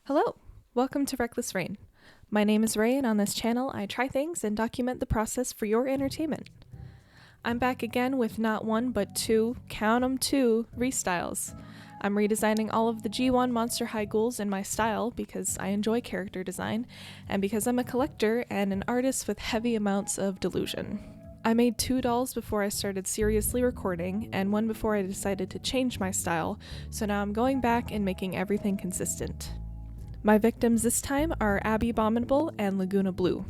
Hello! Welcome to Reckless Rain. My name is Ray, and on this channel I try things and document the process for your entertainment. I'm back again with not one but two, count 'em two, restyles. I'm redesigning all of the G1 Monster High ghouls in my style because I enjoy character design, and because I'm a collector and an artist with heavy amounts of delusion. I made 2 dolls before I started seriously recording, and one before I decided to change my style, so now I'm going back and making everything consistent. My victims this time are Abbey Abominable and Lagoona Blue.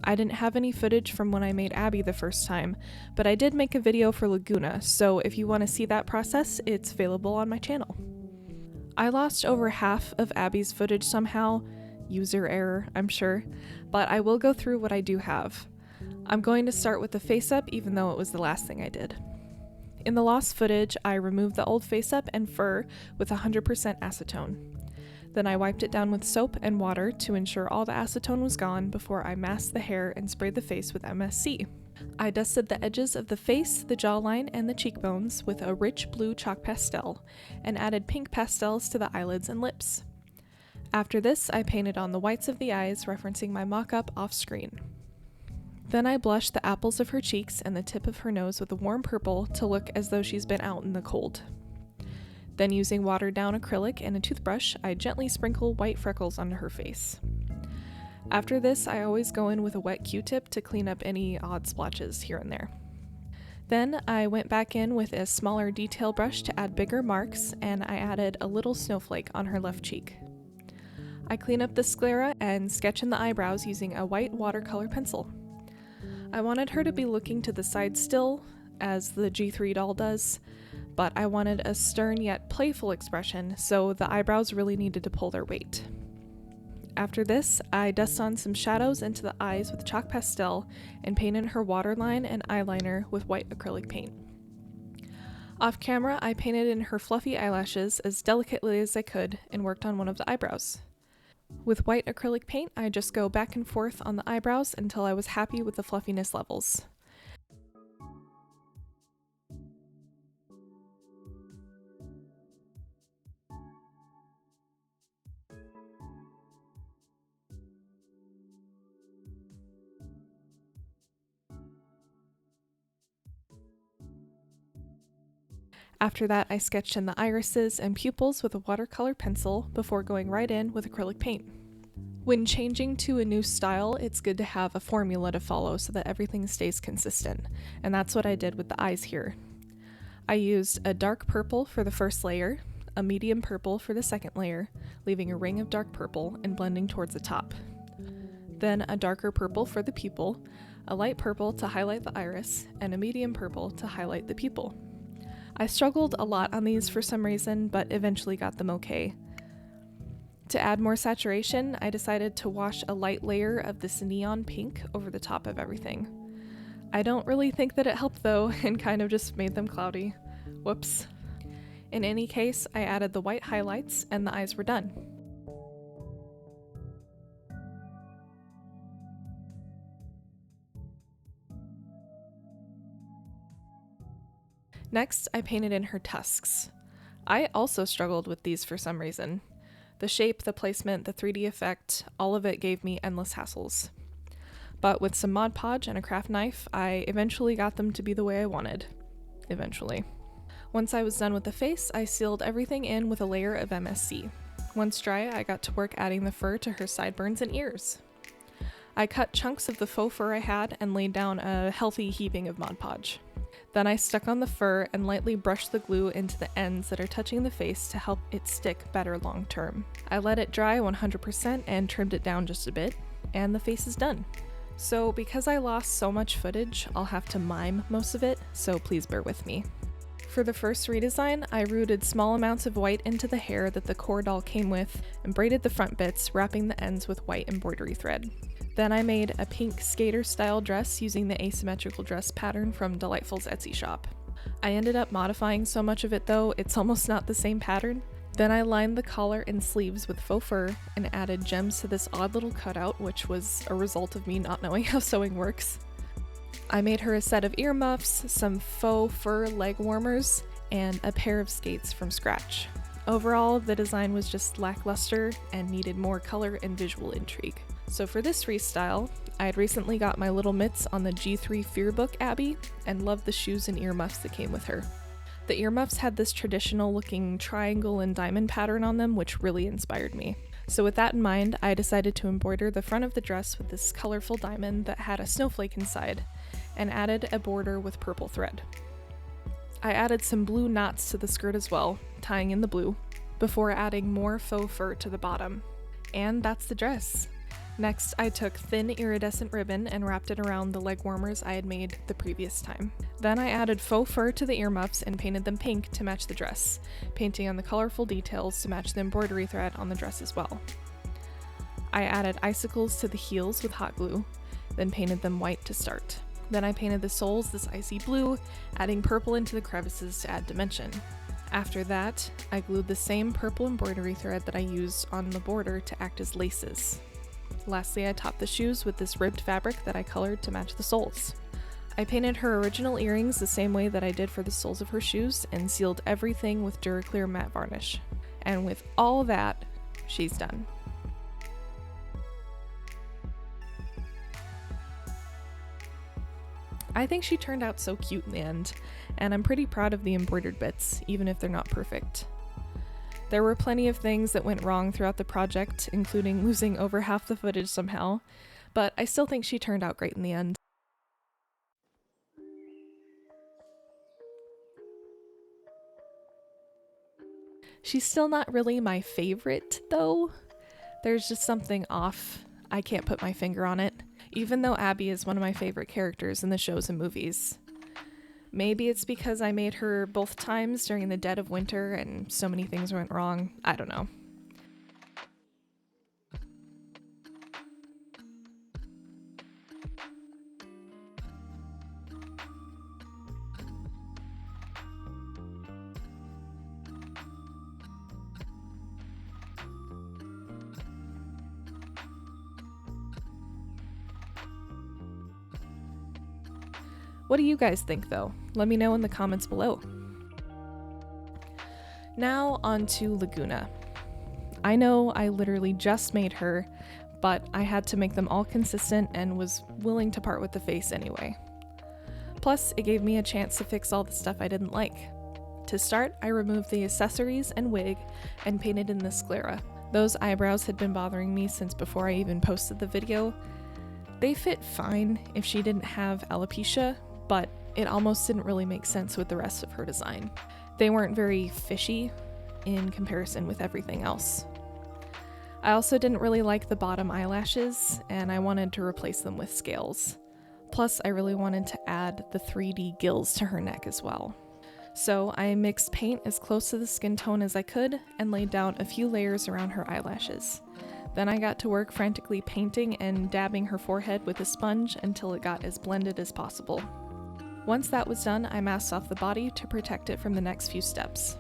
I didn't have any footage from when I made Abbey the first time, but I did make a video for Lagoona, so if you want to see that process, it's available on my channel. I lost over half of Abbey's footage somehow, user error, I'm sure, but I will go through what I do have. I'm going to start with the face-up even though it was the last thing I did. In the lost footage, I removed the old face-up and fur with 100% acetone. Then I wiped it down with soap and water to ensure all the acetone was gone before I masked the hair and sprayed the face with MSC. I dusted the edges of the face, the jawline, and the cheekbones with a rich blue chalk pastel, and added pink pastels to the eyelids and lips. After this, I painted on the whites of the eyes, referencing my mock-up off-screen. Then I blushed the apples of her cheeks and the tip of her nose with a warm purple to look as though she's been out in the cold. Then using watered down acrylic and a toothbrush, I gently sprinkle white freckles onto her face. After this, I always go in with a wet Q-tip to clean up any odd splotches here and there. Then I went back in with a smaller detail brush to add bigger marks, and I added a little snowflake on her left cheek. I clean up the sclera and sketch in the eyebrows using a white watercolor pencil. I wanted her to be looking to the side still, as the G3 doll does, but I wanted a stern yet playful expression, so the eyebrows really needed to pull their weight. After this, I dust on some shadows into the eyes with chalk pastel and painted her waterline and eyeliner with white acrylic paint. Off camera, I painted in her fluffy eyelashes as delicately as I could and worked on one of the eyebrows. With white acrylic paint, I just go back and forth on the eyebrows until I was happy with the fluffiness levels. After that, I sketched in the irises and pupils with a watercolor pencil before going right in with acrylic paint. When changing to a new style, it's good to have a formula to follow so that everything stays consistent, and that's what I did with the eyes here. I used a dark purple for the first layer, a medium purple for the second layer, leaving a ring of dark purple and blending towards the top. Then a darker purple for the pupil, a light purple to highlight the iris, and a medium purple to highlight the pupil. I struggled a lot on these for some reason, but eventually got them okay. To add more saturation, I decided to wash a light layer of this neon pink over the top of everything. I don't really think that it helped though, and kind of just made them cloudy. Whoops. In any case, I added the white highlights and the eyes were done. Next, I painted in her tusks. I also struggled with these for some reason. The shape, the placement, the 3D effect, all of it gave me endless hassles. But with some Mod Podge and a craft knife, I eventually got them to be the way I wanted. Eventually. Once I was done with the face, I sealed everything in with a layer of MSC. Once dry, I got to work adding the fur to her sideburns and ears. I cut chunks of the faux fur I had and laid down a healthy heaping of Mod Podge. Then I stuck on the fur and lightly brushed the glue into the ends that are touching the face to help it stick better long term. I let it dry 100% and trimmed it down just a bit, and the face is done. So because I lost so much footage, I'll have to mime most of it, so please bear with me. For the first redesign, I rooted small amounts of white into the hair that the core doll came with and braided the front bits, wrapping the ends with white embroidery thread. Then I made a pink skater-style dress using the asymmetrical dress pattern from Delightful's Etsy shop. I ended up modifying so much of it though, it's almost not the same pattern. Then I lined the collar and sleeves with faux fur and added gems to this odd little cutout, which was a result of me not knowing how sewing works. I made her a set of earmuffs, some faux fur leg warmers, and a pair of skates from scratch. Overall, the design was just lackluster and needed more color and visual intrigue. So for this restyle, I had recently got my little mitts on the G3 Fearbook Abbey and loved the shoes and earmuffs that came with her. The earmuffs had this traditional looking triangle and diamond pattern on them, which really inspired me. So with that in mind, I decided to embroider the front of the dress with this colorful diamond that had a snowflake inside, and added a border with purple thread. I added some blue knots to the skirt as well, tying in the blue, before adding more faux fur to the bottom. And that's the dress. Next, I took thin iridescent ribbon and wrapped it around the leg warmers I had made the previous time. Then I added faux fur to the earmuffs and painted them pink to match the dress, painting on the colorful details to match the embroidery thread on the dress as well. I added icicles to the heels with hot glue, then painted them white to start. Then I painted the soles this icy blue, adding purple into the crevices to add dimension. After that, I glued the same purple embroidery thread that I used on the border to act as laces. Lastly, I topped the shoes with this ribbed fabric that I colored to match the soles. I painted her original earrings the same way that I did for the soles of her shoes and sealed everything with Duraclear matte varnish. And with all that, she's done. I think she turned out so cute in the end, and I'm pretty proud of the embroidered bits, even if they're not perfect. There were plenty of things that went wrong throughout the project, including losing over half the footage somehow, but I still think she turned out great in the end. She's still not really my favorite, though. There's just something off. I can't put my finger on it, even though Abby is one of my favorite characters in the shows and movies. Maybe it's because I made her both times during the dead of winter and so many things went wrong. I don't know. What do you guys think though? Let me know in the comments below. Now on to Lagoona. I know I literally just made her, but I had to make them all consistent and was willing to part with the face anyway. Plus, it gave me a chance to fix all the stuff I didn't like. To start, I removed the accessories and wig and painted in the sclera. Those eyebrows had been bothering me since before I even posted the video. They fit fine if she didn't have alopecia, but it almost didn't really make sense with the rest of her design. They weren't very fishy in comparison with everything else. I also didn't really like the bottom eyelashes, and I wanted to replace them with scales. Plus, I really wanted to add the 3D gills to her neck as well. So I mixed paint as close to the skin tone as I could and laid down a few layers around her eyelashes. Then I got to work frantically painting and dabbing her forehead with a sponge until it got as blended as possible. Once that was done, I masked off the body to protect it from the next few steps.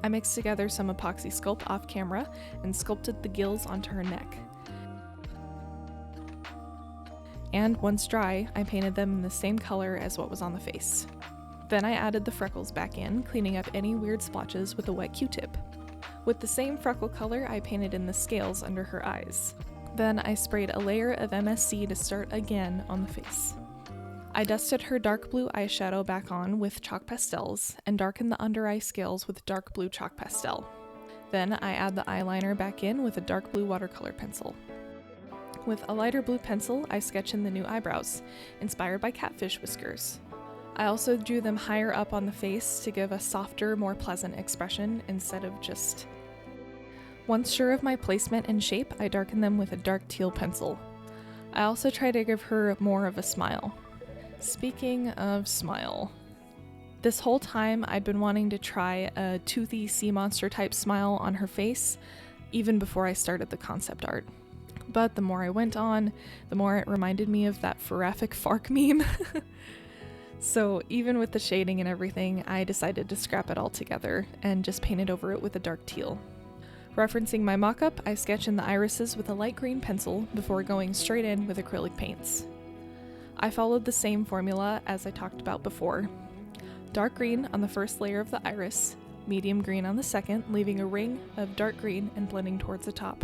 I mixed together some epoxy sculpt off camera and sculpted the gills onto her neck. And once dry, I painted them in the same color as what was on the face. Then I added the freckles back in, cleaning up any weird splotches with a wet Q-tip. With the same freckle color, I painted in the scales under her eyes. Then I sprayed a layer of MSC to start again on the face. I dusted her dark blue eyeshadow back on with chalk pastels and darkened the under eye scales with dark blue chalk pastel. Then I add the eyeliner back in with a dark blue watercolor pencil. With a lighter blue pencil, I sketch in the new eyebrows, inspired by catfish whiskers. I also drew them higher up on the face to give a softer, more pleasant expression instead of just... Once sure of my placement and shape, I darkened them with a dark teal pencil. I also try to give her more of a smile. Speaking of smile, this whole time I'd been wanting to try a toothy sea monster type smile on her face, even before I started the concept art. But the more I went on, the more it reminded me of that Farafik Fark meme. So even with the shading and everything, I decided to scrap it all together and just painted over it with a dark teal. Referencing my mock-up, I sketch in the irises with a light green pencil before going straight in with acrylic paints. I followed the same formula as I talked about before. Dark green on the first layer of the iris, medium green on the second, leaving a ring of dark green and blending towards the top.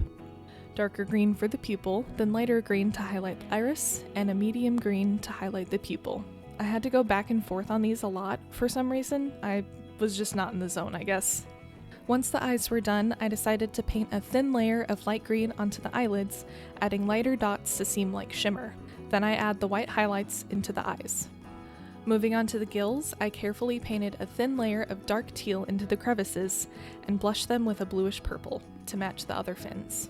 Darker green for the pupil, then lighter green to highlight the iris, and a medium green to highlight the pupil. I had to go back and forth on these a lot for some reason. I was just not in the zone, I guess. Once the eyes were done, I decided to paint a thin layer of light green onto the eyelids, adding lighter dots to seem like shimmer. Then I add the white highlights into the eyes. Moving on to the gills, I carefully painted a thin layer of dark teal into the crevices and blushed them with a bluish purple to match the other fins.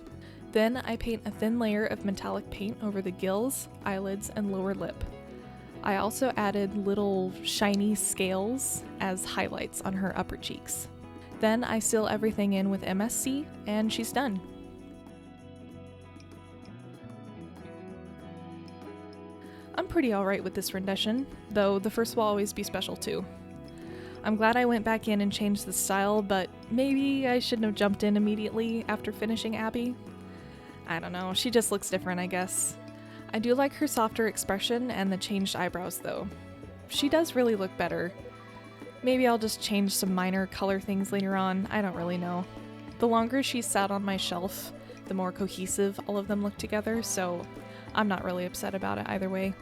Then I paint a thin layer of metallic paint over the gills, eyelids, and lower lip. I also added little shiny scales as highlights on her upper cheeks. Then I seal everything in with MSC, and she's done. I'm pretty alright with this rendition, though the first will always be special too. I'm glad I went back in and changed the style, but maybe I shouldn't have jumped in immediately after finishing Abbey. I don't know, she just looks different, I guess. I do like her softer expression and the changed eyebrows though. She does really look better. Maybe I'll just change some minor color things later on, I don't really know. The longer she's sat on my shelf, the more cohesive all of them look together, so I'm not really upset about it either way.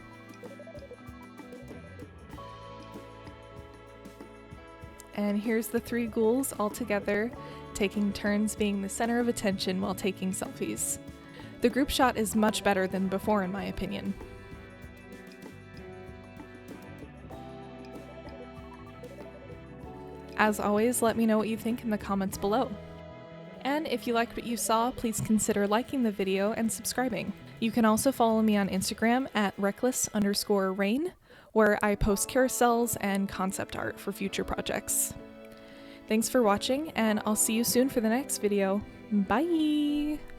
And here's the three ghouls all together, taking turns being the center of attention while taking selfies. The group shot is much better than before in my opinion. As always, let me know what you think in the comments below. And if you liked what you saw, please consider liking the video and subscribing. You can also follow me on Instagram at reckless_rain, where I post carousels and concept art for future projects. Thanks for watching, and I'll see you soon for the next video. Bye!